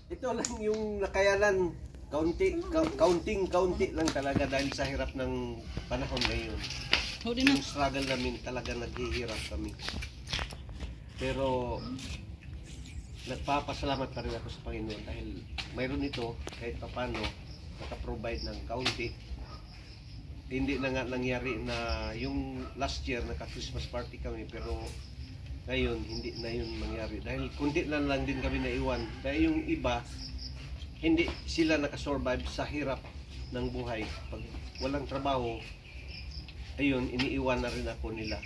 Ito lang yung nakayanan, kaunting-kaunti lang talaga dahil sa hirap ng panahon ngayon. Yung struggle namin talaga naghihirap kami. Pero nagpapasalamat pa rin ako sa Panginoon dahil mayroon ito kahit papano nakaprovide ng kaunti. Hindi na nga nangyari na yung last year naka-Christmas party kami pero ngayon hindi na yun mangyari dahil kunti lang din kami naiwan. Dahil yung iba hindi sila nakasurvive sa hirap ng buhay. Pag walang trabaho, ayun, iniiwan na rin ako nila.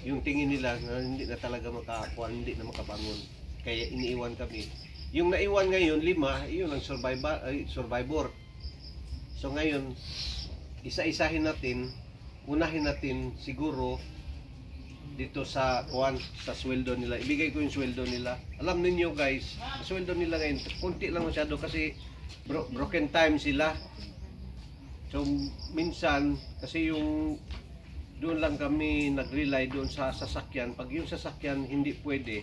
Yung tingin nila na hindi na talaga makakuha, hindi na makabangon. Kaya iniiwan kami. Yung naiwan ngayon, 5, yun ang survivor. So ngayon, isa-isahin natin, unahin natin siguro dito sa sweldo nila. Ibigay ko yung sweldo nila. Alam niyo guys, sweldo nila ngayon, kunti lang masyado kasi broken time sila. So minsan, kasi yung doon lang kami nag-rely doon sa sasakyan. Pag yung sasakyan hindi pwede,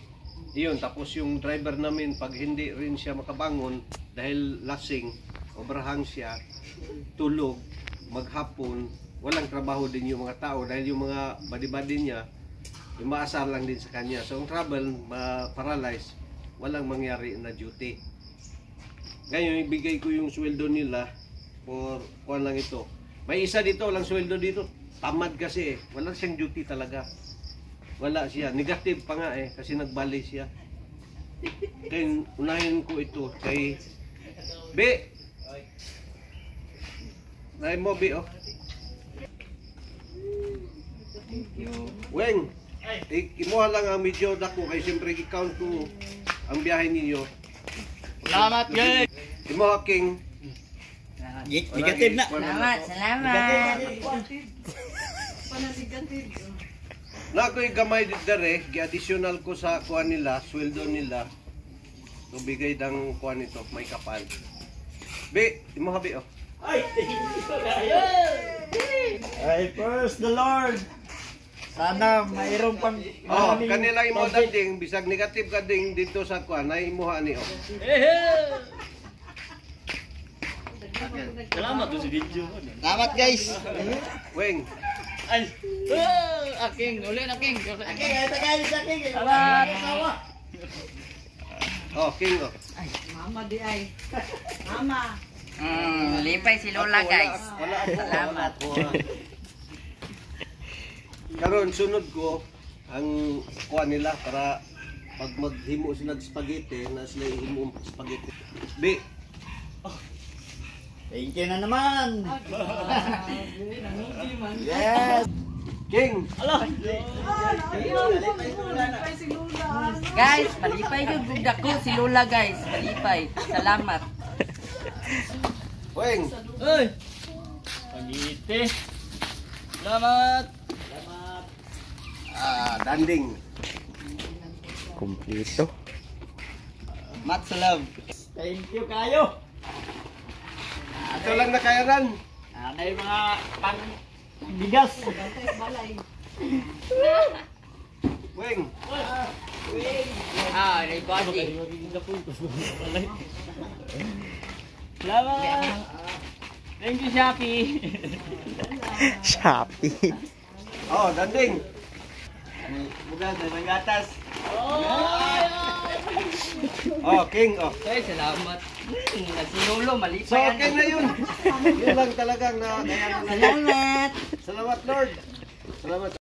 iyon, tapos yung driver namin, pag hindi rin siya makabangon dahil lasing, obrahang siya, tulog, maghapon, walang trabaho din yung mga tao dahil yung mga body-body niya, yung maasar lang din sa kanya. So ang travel, ma-paralyze, walang mangyari na duty. Ngayon, ibigay ko yung sweldo nila for kuwan lang ito. May isa dito, walang sweldo dito. Tamad kasi walang siyang duty talaga. Wala siya. Negative pa nga kasi nagbali siya. Kaya unahin ko ito kay B. Nahin mo, B, oh. Weng, imuha lang ang medyo dako kay siyempre i-count ko ang biyahe ninyo. Salamat, guys! Imuha, King. Negative na. Salamat. Na ako'y gamay dere, gi-additional ko sa kuha nila, sweldo nila. So bigay ng kuha nito, may kapal. B, imuha, B, oh. Ay, first the Lord. Sana mayroong pang kanila imo dading bisag negative ka ding dito sa kuan ay imuha ni oh. Salamat do sa video. Salamat guys. Weng. Ay. Aking, uli na King. Aking, ay tagay sa King. Salamat. Oh, King oh. Ay, mama di ay. Mama. Lipay si Lola guys. Wala ako. Salamat. Karon sunod ko ang kuha nila para pag maghimo sila ng spaghetti na sila ihimo ang spaghetti. B. Thank you na naman. Yes. King. Ala. Guys, malipay yung bugda ko si Lola guys. Malipay. Salamat. Weng. Ay. Pagiti. Salamat. Salamat. Danding. Kompleto. Much love. Thank you kayo. Ito lang nakayanan. Ano yung mga pang bigas? Weng. Everybody. Salamat. Thank you, Shopee. Shopee. Oh, danding. Bukas na ng gatas. Oh, King oh. Ay, salamat. Si Lolo, So malipay. okay na yun. Yun lang talagang na. Salamat. Salamat Lord. Salamat.